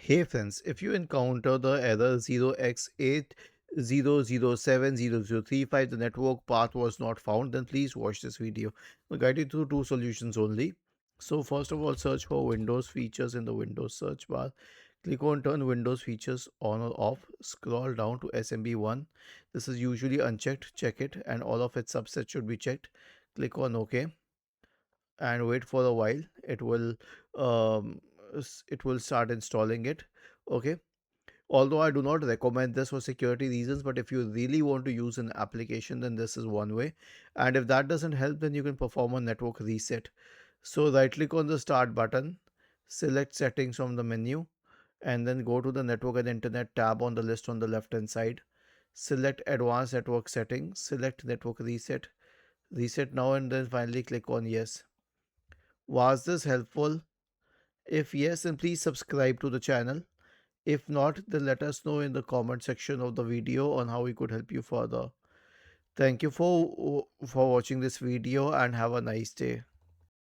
Hey friends, if you encounter the error 0x80070035, the network path was not found, then please watch this video. I'll guide you through two solutions only. So first of all, search for Windows features in the Windows search bar. Click on turn Windows features on or off. Scroll down to SMB1. This is usually unchecked. Check it, and all of its subsets should be checked. Click on OK and wait for a while. Um, it will start installing it. Okay, although I do not recommend this for security reasons, but if you really want to use an application, then this is one way. And if that doesn't help, then you can perform a network reset. So right click on the start button, select settings from the menu, and then go to the network and internet tab on the list on the left hand side. Select advanced network settings, select network reset, reset now, and then finally click on yes. Was this helpful? If yes, then please subscribe to the channel. If not, then let us know in the comment section of the video on how we could help you further. Thank you for watching this video and have a nice day.